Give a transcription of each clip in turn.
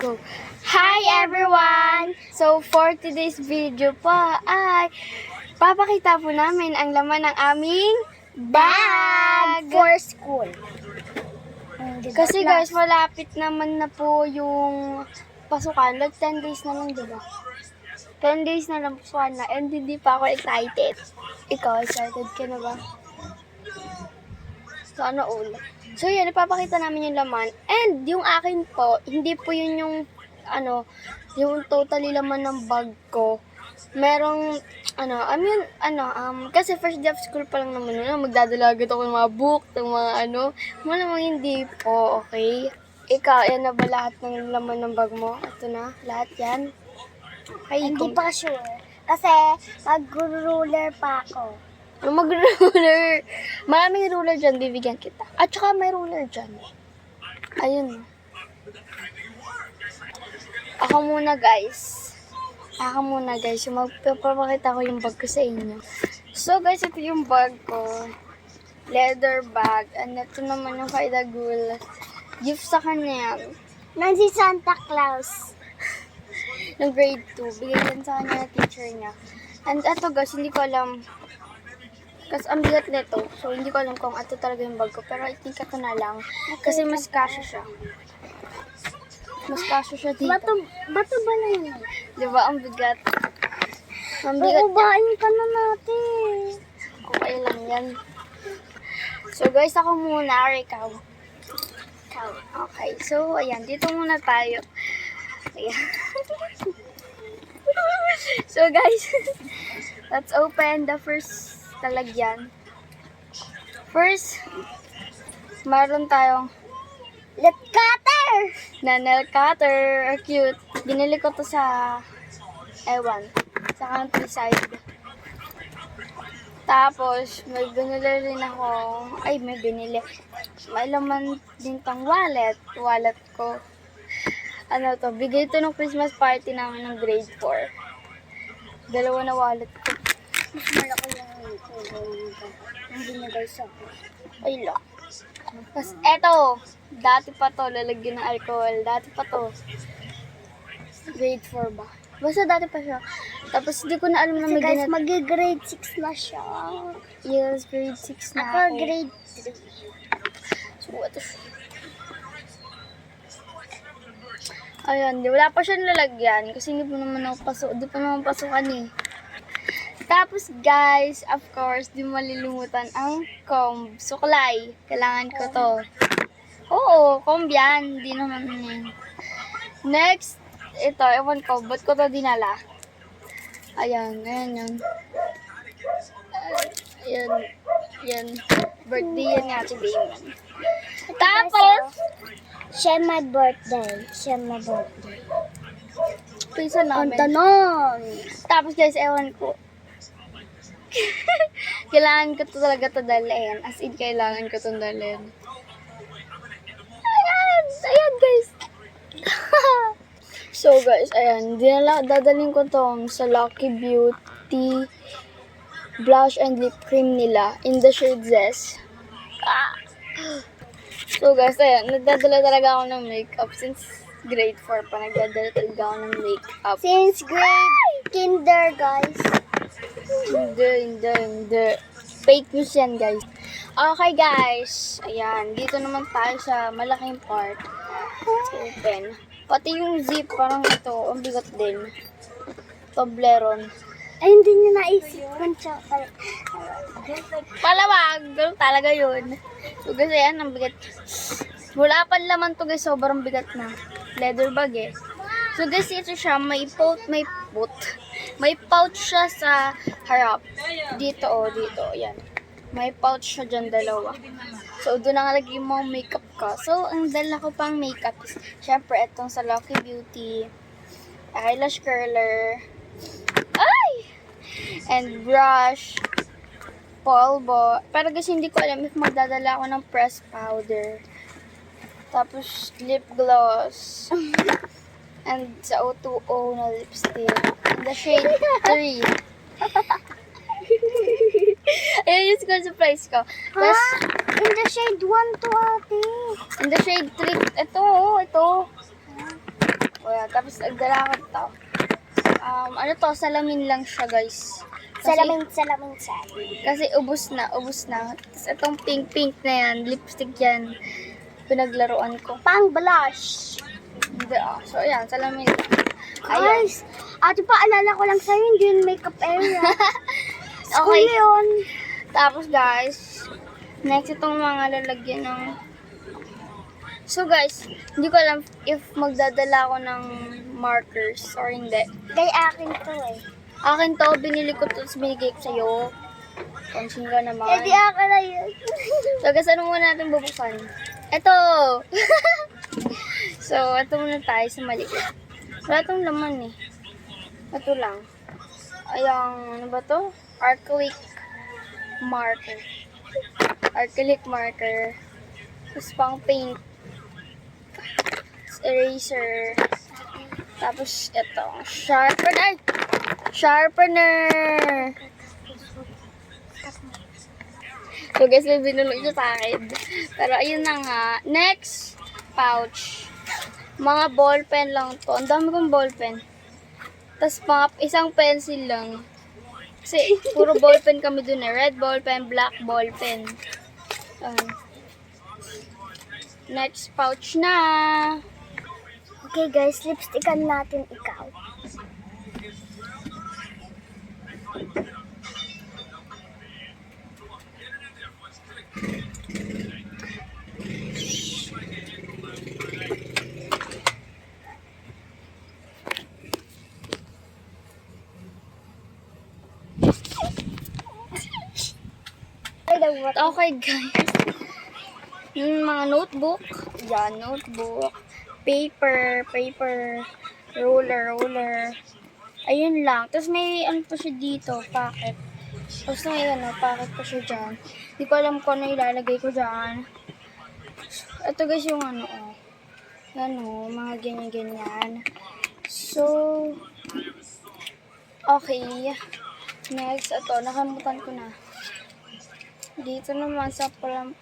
Go. Hi everyone! So for today's video po ay papakita po namin ang laman ng aming bag for school. Kasi guys, malapit naman na po yung pasukan. Like 10 days na lang, diba? 10 days na lang pasukan na and hindi pa ako excited. Ikaw, excited ka na ba? Sana all. So yan, ipapakita namin yung laman. And yung akin po, hindi po yun yung yung totally laman ng bag ko. Merong, kasi first day of school pa lang naman yun. Magdadalagat ako ng mga book, ng mga malamang hindi po, okay? Ikaw, yan na ba lahat ng laman ng bag mo? Ito na, lahat yan? Okay, Hindi pa sure. Kasi mag-ruler pa ako. Mag-ruler. Maraming ruler dyan, bibigyan kita. At saka may ruler dyan. Ayun. Ako muna guys. Yung magpapakita ko yung bag ko sa inyo. So guys, ito yung bag ko. Leather bag. And ito naman yung kay Dagul. Gift sa kanya yan. Nang si Santa Claus. Ng grade 2. Bigyan yan sa kanya ng teacher niya. And ito guys, hindi ko alam. Kasi ang bigat nito. So hindi ko alam kung ito talaga yung bag ko. Pero I think ito na lang. Kasi mas kasya siya. Mas kasya siya dito. Bato ba na yun? Diba? Ang bigat. Ang bigat niya. Uubain ka na natin. Okay lang yan. So guys, ako muna. Ikaw. Okay. So, ayan. Dito muna tayo. Ayan. So guys, let's open the first talagyan. First, meron tayong Lip cutter! nail cutter. Cute. Binili ko to sa sa countryside. Tapos, may laman din tong wallet ko. Bigay to ng Christmas party namin ng grade 4. Dalawa na wallet ko. Mas malaki yung binigay sa ako. Ay lang. Tapos eto, dati pa to, lalagyan ng alcohol. Dati pa to. Grade 4 ba? Basta dati pa siya. Tapos hindi ko na alam na Kasi may guys, ganit. mag-grade 6 na siya. Yes, grade 6 na Ako ako. grade 3. So, ito siya. Ayan, wala pa siyang lalagyan. Kasi hindi pa naman pasukan eh. Tapos guys, of course, di malilimutan ang comb. Suklay. Kailangan ko to. Oo, comb yan. Hindi naman yan. Next, ito, ewan ko, ba't ko to dinala? Ayan, yan. Yan. Birthday yan nga si Damon. Tapos, Siya my birthday. pisa namin. Tanon! Tapos guys, ewan ko. Kailangan ko to talaga to dalhin. As in, kailangan ko to dalhin. Ayan guys. So guys, ayan. Dadalhin ko tong sa Lucky Beauty blush and lip cream nila in the shade Zest. So guys, ayan. Nagdadala talaga ako ng makeup since grade 4 pa. Nagdadala talaga ako ng makeup. Since grade kinder, guys. Hindi. Fake news yan, guys. Okay, guys. Ayan. Dito naman tayo sa malaking part. Open. Pati yung zip, parang ito. Ang bigat din. Toblerone. Ay, hindi niya naisip kung chocolate. Palawag. Ganun talaga yun. So, guys, ayan. Ang bigat. Wala pa laman to, guys. Sobrang bigat na. Leather bag, eh. So, guys, ito siya. May pouch siya sa harap. Dito. Ayan. May pouch siya dyan, dalawa. So, doon nakalagay mo makeup ko. So, ang dala ko pang makeup is, syempre, itong sa Lucky Beauty. Eyelash curler. Ay! And brush. Polvo. Pero guys, hindi ko alam if magdadala ako ng pressed powder. Tapos, lip gloss. And sa O2O na lipstick. In the shade 3. Ayan yung school supplies ko. Tapos, In the shade 1 to ate. in the shade 3. Ito. Tapos nagdala ko to. Ano to? Salamin lang siya, guys. Salamin sa. Kasi ubos na. Tapos itong pink na yan, lipstick yan. Pinaglaruan ko. Pang blush. Hindi, So, ayan, salamin lang. Ayan. Guys, ate pa, alala ko lang sa'yo, hindi yun makeup area. School Okay. yun. Tapos, guys, next itong mga lalagyan ng... So, guys, hindi ko alam if magdadala ako ng markers or hindi. Kay akin to eh. Akin to, binili ko to, tapos binigay ko sa'yo. Pansin ka naman. Eh di akin na yun. So, guys, ano muna natin bubuksan? Ito! So, ito muna tayo sa maliit. Wala itong laman eh. Ito lang. Ayang, ano ba to? Acrylic marker. Acrylic marker. Tapos pang paint. Tapos eraser. Tapos ito. Sharpener! Sharpener! So guys, may binulong siya sa akin. Pero ayun na nga. Next, pouch. Mga ballpen lang to. Ang dami kong ballpen. Tapos mga isang pencil lang. Kasi puro ballpen kami dun eh. Red ballpen, black ballpen. Next pouch na. Okay guys, lipstickan natin ikaw. Okay guys. Yung mga notebook. Yan, notebook. Paper. Roller. Ayun lang. Tapos may ano pa siya dito, packet. Tapos may ano, packet pa siya dyan. Hindi ko alam kung ano ilalagay ko dyan. Ito guys yung ano, Yan mga ganyan-ganyan. So, okay. Next, ito, nakamutan ko na. Dito naman sa parang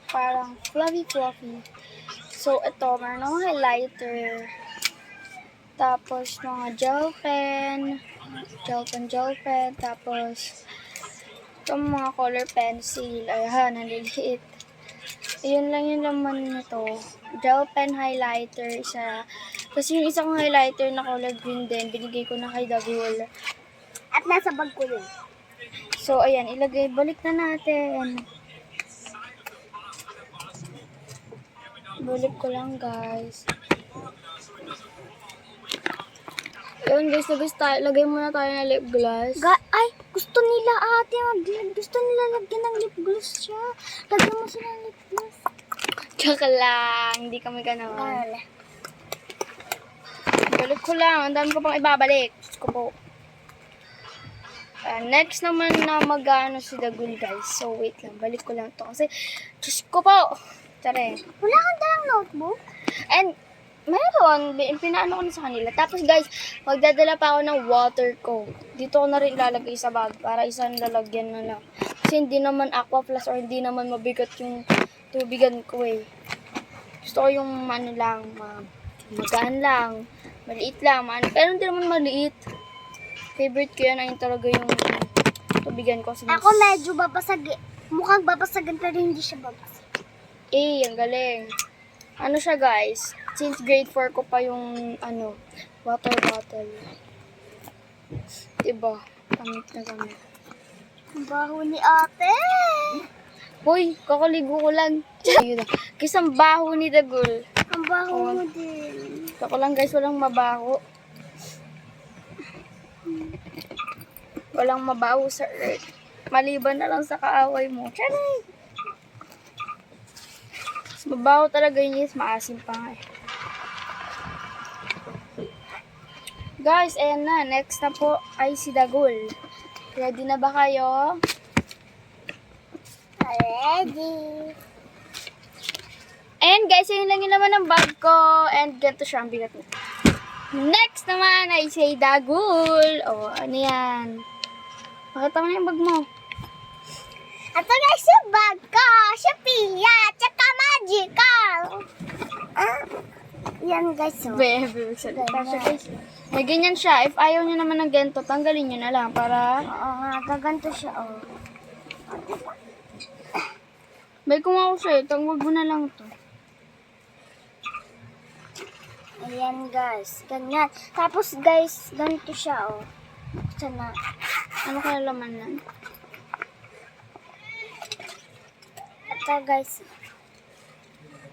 fluffy. So, ito, meron akong highlighter. Tapos, mga gel pen. Tapos, itong mga color pencil. Ayan, naliliit. Ayun lang yung laman nito. Gel pen highlighter, isa. Kasi yung isang highlighter na color green din, binigay ko na kay Dagul. At nasa bag ko yun. So, ayan, balik na natin. Balik ko lang, guys. Yun, guys, lagay muna tayo ng lip gloss. Ay, gusto nila ate gusto nila lagyan ng lip gloss siya. Lagyan mo sila ng lip gloss. Tsaka lang, hindi kami ganawan. Balik ko lang, ang dami ko pang ibabalik. Diyos ko po. Next naman na mag-ano si Dagul, guys. So, wait lang, balik ko lang to. Kasi, Diyos ko po. Tara. Wala kang dalang notebook? And, meron. Pinaano ko na sa kanila. Tapos, guys, magdadala pa ako ng water ko. Dito ko na rin lalagay sa bag para isang lalagyan na lang. Kasi hindi naman aqua plus or hindi naman mabigat yung tubigan ko eh. Gusto ko yung ano lang, magaan lang, maliit lang, pero hindi naman maliit. Favorite ko yan, ayun talaga yung tubigan ko. Ako medyo babasag. Mukhang babasagan pero hindi siya babasag. Ang galing. Ano siya guys, since grade 4 ko pa yung water bottle. Diba? Gamit na gamit. Ang baho ni ate. Hoy, kakaligo ko lang. Ayun na. Kasi ang baho ni Dagul. Ang baho mo din. Ako lang guys, walang mabaho. Walang mabaho sa earth. Maliban na lang sa kaaway mo. Charay! Mabaho talaga yun, yes. Maasim pa nga eh. Guys, ayan na. Next na po ay si Dagul. Ready na ba kayo? Ready. And guys, yun lang yun naman ang bag ko. And ganito siya ang bigat niya. Next naman ay si Dagul. Ano yan? Pakita mo na yung bag mo. Ito guys yung bag ko. Siya pila. Tsaka magical. Yan guys, oh. Baby, salita siya Ganyan. guys. May ganyan siya. If ayaw niyo naman ng ganito, tanggalin niyo na lang para... Oo nga, gaganto siya, oh. May kung ako sa'yo, wag mo na lang to. Ayan guys, ganyan. Tapos guys, ganito siya, oh. Sana. Ano kaya laman nan? Ito guys.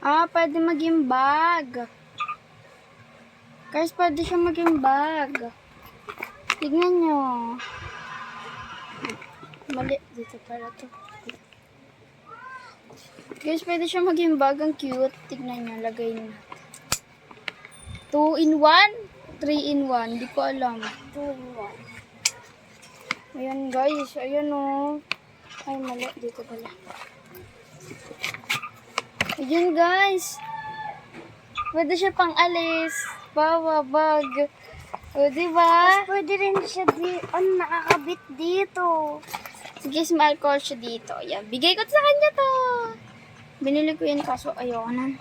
Ah, pwede maging bag. Guys, pwede siya maging bag. Tignan nyo. Mali. Dito pala to. Guys, pwede siya maging bag. Ang cute. Tignan nyo. Lagay nyo. 2 in 1? 3 in 1? Hindi ko alam. 2 in 1. Ayan guys. Ayan o. Ay, mali. Dito pala. Ayan guys. Pwede siya pang alis. Bawa, bag. O, diba? Pwede rin siya nakakabit dito. Sige, small call siya dito. Ayan. Bigay ko sa kanya to. Binili ko yan kaso ayoko na.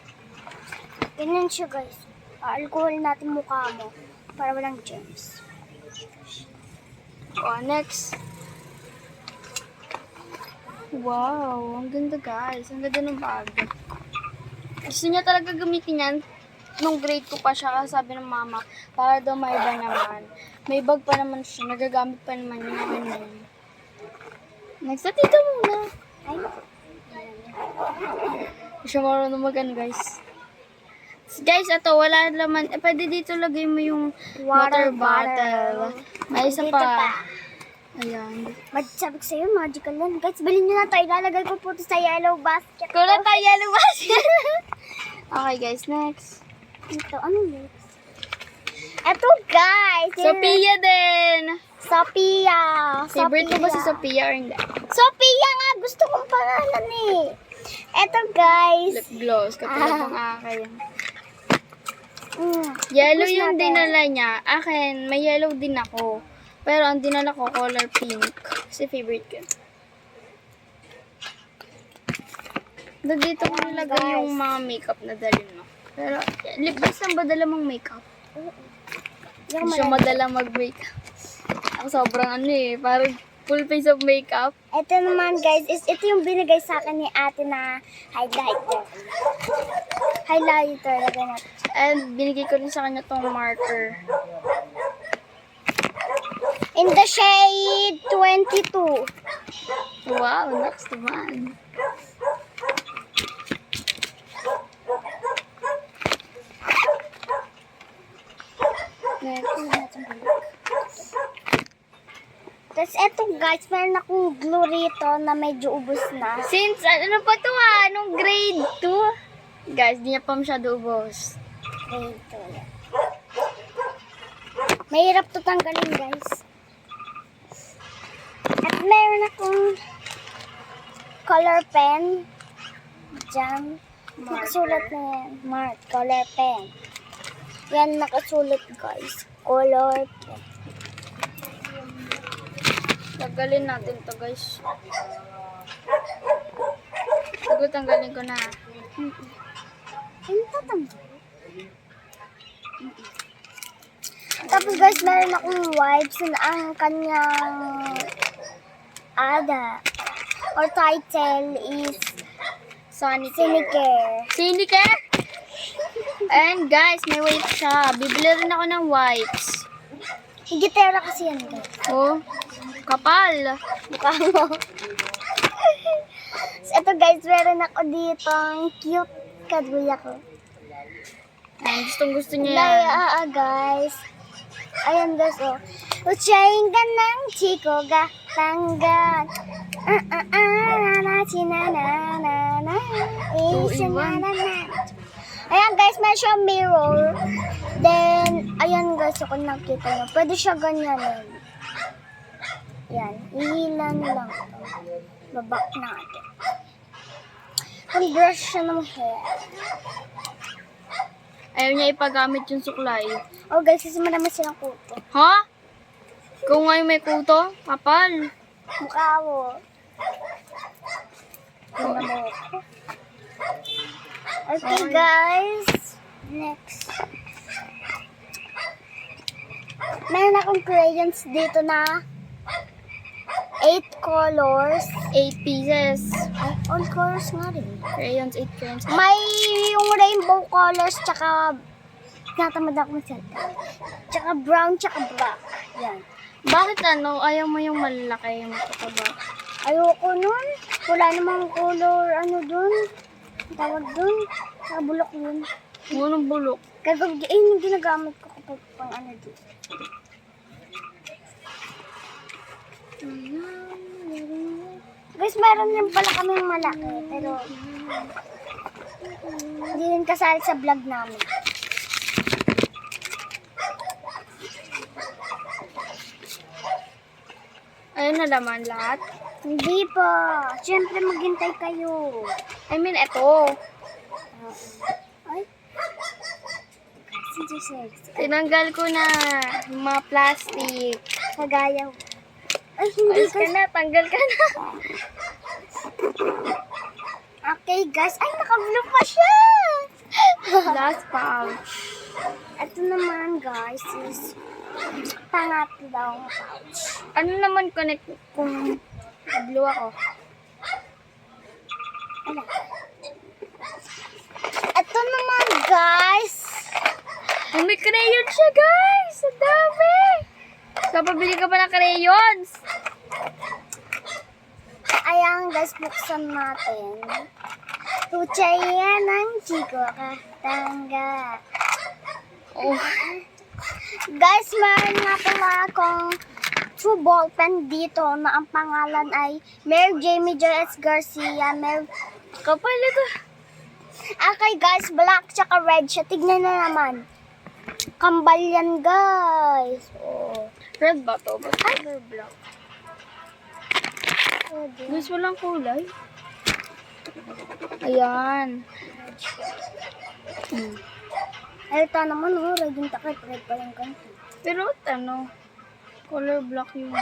Ganyan siya guys. Alcohol natin mukha mo para walang germs. O, next. Wow, ang ganda guys. Ang ganda ng bag. Gusto niya talaga gamitin yan. Nung grade ko pa siya, kasi sabi ng mama, para daw may iba naman. May bag pa naman siya. Nagagamit pa naman yun. Ganyan. Next, at dito muna. Ay, Hindi siya marunong mag-ano guys. Guys, ito, wala laman. Pwede dito lagay mo yung water bottle. May isa dito pa. Ayan. sabi ko sa'yo, magical yan. Guys, bilhin nyo na tayo. Ilalagay ko po ito sa yellow basket. Kulay tayo yellow basket. Okay guys, next. Ito, ano next? Ito guys. Sophia din. Sophia. Favorite mo ba si Sophia or hindi? Sophia nga. Gusto kong pangalan eh. Ito guys. Lip gloss, katulad ng akin. Mm. Yellow Gusto yung natin. dinala niya. Akin, may yellow din ako. Pero ang dinala ko, color pink. Kasi favorite ko. Dito ko nilagay guys. yung mga makeup na dalhin mo. Pero, lip gloss lang ba dala mong makeup? Yung Hindi siya madala mag-makeup. Ako sobrang ano eh, parang full face of makeup. Ito naman guys, ito yung binigay sa akin ni ate na highlighter. Highlighter, lagay natin. And binigay ko rin sa kanya tong marker. In the shade 22. Wow, next naman. Tapos eto guys, meron akong glue rito na medyo ubos na. Since, ano pa to nung grade 2? Guys, di niya pa masyado ubos. Ito. Mahirap to tanggalin guys. At meron akong color pen. Diyan. Nakasulat na yan. Mark, color pen. Yan, nakasulat guys. Color pen. Tanggalin natin to guys. Siguro tanggalin ko na. Ano tatanggal? Tapos guys, meron akong wipes na ang kanyang or title is Sinicare. Sinicare? And guys, may wipes siya. Bibili rin ako ng wipes. Higitera kasi yan guys. Oh, kapal. Mukha mo. So, ito guys, meron ako dito ang cute kaduya ko. And gustong gusto niya yan. Laya, guys. Ayan guys, oh. Uchayin ka ng chiko ga tanggan. Ayan guys, may siya mirror. Then, ayan guys, kung nakita nyo, pwede siya ganyanin. Yan, ihilan lang ito. Babak natin. Kung brush siya ng hair. Ayaw niya ipagamit yung suklay. Oh guys, kasi marami silang kuto. Ha? Kung ngayon may kuto, kapal. Mukha mo. Tingnan mo ako. Okay guys. Next. Meron akong crayons dito na 8 colors. 8 pieces. Ay, all colors nga rin. Crayons, 8 crayons. May yung rainbow colors, tsaka natamad ako magsalita. Tsaka brown, tsaka black. Yan. Bakit ayaw mo yung malalaki, yung matataba? Ayoko nun. Wala namang color, dun. Tawag dun. Tsaka bulok yun. Unong bulok. Yung ginagamit ko kapag pang dito. Guys, meron din pala kaming malaki, pero hindi rin kasali sa vlog namin. Ayun na naman lahat. Hindi pa. Siyempre, maghintay kayo. I mean, eto. Ay. Kasi sexy. Tinanggal ko na yung mga plastic. Kagaya. Ay, hindi Alis ka na, tanggal ka na. Okay, guys. Ay, naka-blue pa siya. Last pouch. Ito naman, guys, is pangatlong pouch. Ano naman connect kung blue ako? Ano? Ito naman, guys. Ay, may crayon siya, guys! Ang dami! Kapabili ka pa ng crayons! Ayan, guys, buksan natin. Tutsaya ng chico katangga. Oh. Guys, meron nga pala akong 2 ballpen dito na ang pangalan ay Mary Jamie Joy S. Garcia. Kapal ito. Okay, guys, black tsaka red siya. Tignan na naman. Kambal yan, guys. Oh. Red ba to? Ba't color black? Pwede. Guys, walang kulay. Ayan. Ay, ito naman, red yung takip. Red pa lang ganito. Pero color black yun.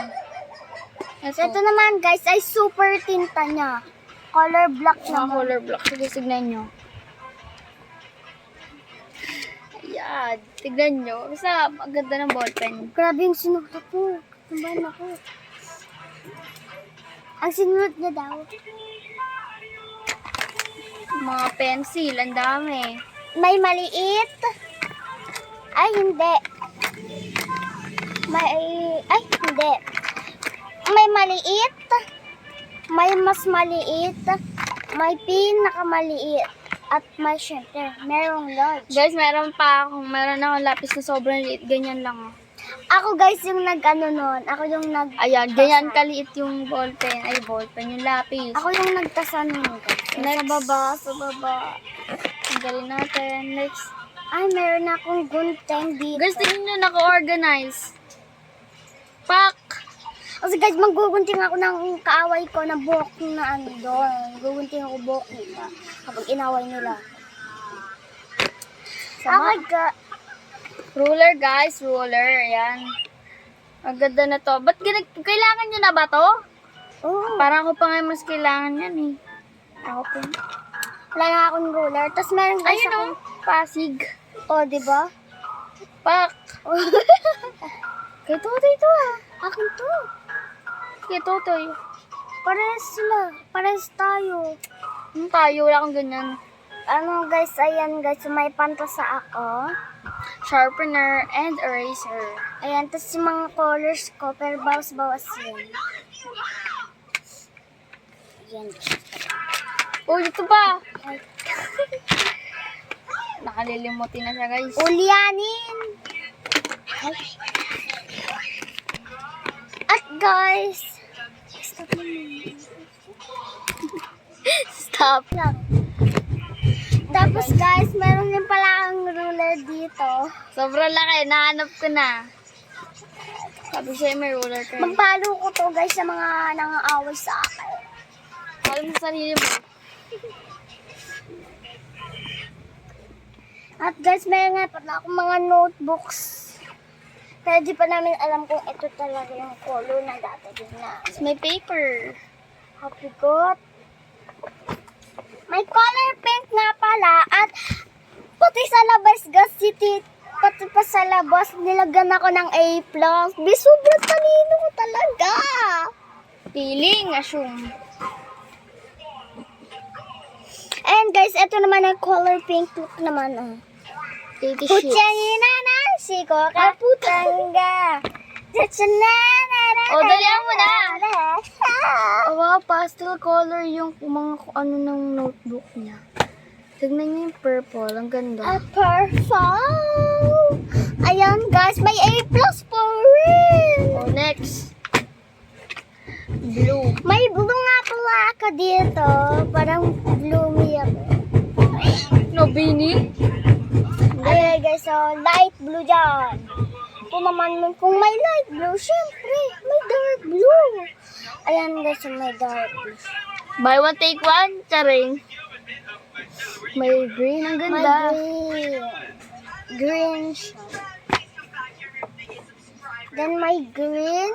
So, ito naman, guys, ay super tinta niya. Color black Mga naman. color black. Sige, tignan nyo. Ayan. Tignan nyo. Basta, ang ganda ng ballpen. Grabe yung sinulat ko. Tumbahan ako. Ang sinulat niya daw. Mga pencil. Ang dami. May maliit. Ay, hindi. Ay, hindi. May maliit. May mas maliit. May pinakamaliit. At may syempre, merong large. Guys, meron akong lapis na sobrang liit. Ganyan lang. Oh. Ako, guys, yung nun. Ako yung Ayan, ganyan kaliit yung ballpen. Ay, ballpen. Yung lapis. Ako yung nagtasa nun, guys. Next. Sa baba. Tanggalin natin. Next. Ay, meron akong gunting dito. Guys, tingnan nyo, naka-organize. Pak! Kasi guys, maggugunting ako ng kaaway ko na buhok na doon. Gugunting ako buhok nila kapag inaway nila. Sama. Okay, Ruler, guys. Ruler. Ayan. Ang ganda na to. Ba't kailangan nyo na ba to? oh, Parang ako pa nga mas kailangan yan eh. Ako pa. wala na akong ruler. Tapos meron guys Ayun o. akong, Pasig. diba? Pak! Oh, Kay Totoy to ah. akin to. Kay Totoy. Parehas sila. Parehas tayo. Tayo, wala akong ganyan. Ano guys, ayan guys, may pantasa ako. Sharpener and eraser. Ayan, tapos yung mga colors ko, pero bawas-bawas yan. Ayan. Oh, ito pa. Ay, Nakalilimutin na siya, guys. ulyanin! Ay. At guys, stop naman. Stop. Tapos guys, meron din pala ang ruler dito. Sobrang laki. Nahanap ko na. Sabi siya may ruler ka. Magpalo ko to guys sa mga nangaaway sa akin. Alam mo sa sarili mo. At guys, meron nga pala akong mga notebooks. Pero di pa namin alam kung ito talaga yung color na dati din na. May paper. Happy God. May color pink nga pala at Pati sa labas, guys, pati pa sa labas, nilagyan ako ng A+. Sobrang talino ko talaga. Feeling, assume. And guys, ito naman ang color pink look naman. Oh. 80 sheets. Putsangina na, siko kaputangga. O, dalihan mo na. Oh, wow, pastel color yung mga kung ano ng notebook niya. Tignan niyo yung purple. Ang ganda. A purple. Ayan guys, may A+ po rin. Oh, next. Blue. May blue nga pala ako dito. Parang bloomy ako. No, Bini? Okay guys, so light blue dyan. Ito naman, kung may light blue, syempre, may dark blue. Ayan guys, so may dark blue. Buy one, take one. Charing. May green. Ang May ganda. green. Green siya. Then may green.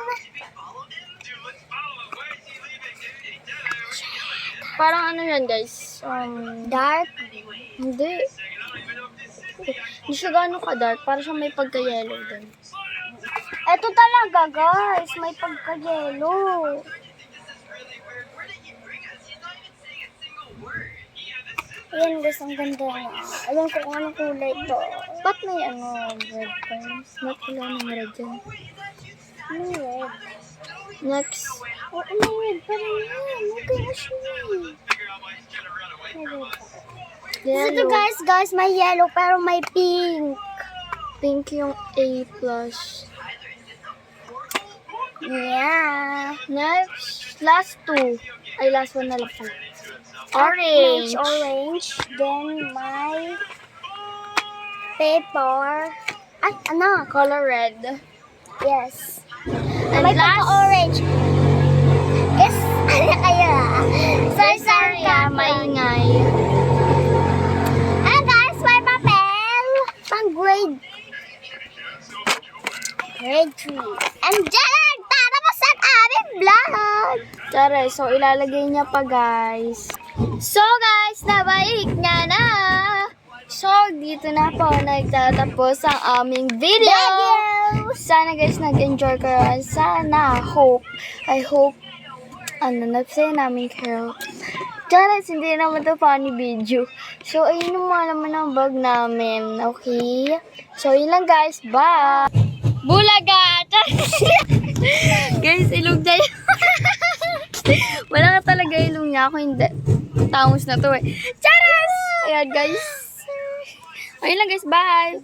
Parang ano yan, guys. Dark. Hindi. Hindi siya gano'n ka-dark. Parang siya may pagka-yellow din. Ito talaga guys, may pagka-yellow. Ayan guys, ang ganda niya. Alam ko kung anong kulay ito. Ba't may red pants? Ba't wala nang red dyan? Ano red? Next. Oo, may red pa rin yan. Okay, assume. May red pa. Ito Yellow. guys, may yellow pero may pink. Pink yung A+. Yeah. Next. Last two. Ay, last one na lang pala. Orange. Orange. Then my paper. Ay, ano? Color red. Yes. And May last, pagka-orange. Yes. Ano kaya? sorry, maingay. Ah, guys, may papel. Pang grade 3. And dyan, tatapos ang aming vlog. Tara, so ilalagay niya pa, guys. So, guys, nabalik niya na. So, dito na po nagtatapos ang aming video. Sana, guys, nag-enjoy kayo. And sana, I hope, napsaya namin kayo. Tara, hindi naman ito funny video. So, ayun yung mga laman ng bag namin. Okay? So, yun lang, guys. Bye! Bulaga! Guys, ilog na yun. Wala ka talaga ilong niya. Ako hindi. Tangos na to eh. Charas! Ayan, guys. Ayun lang, guys. Bye!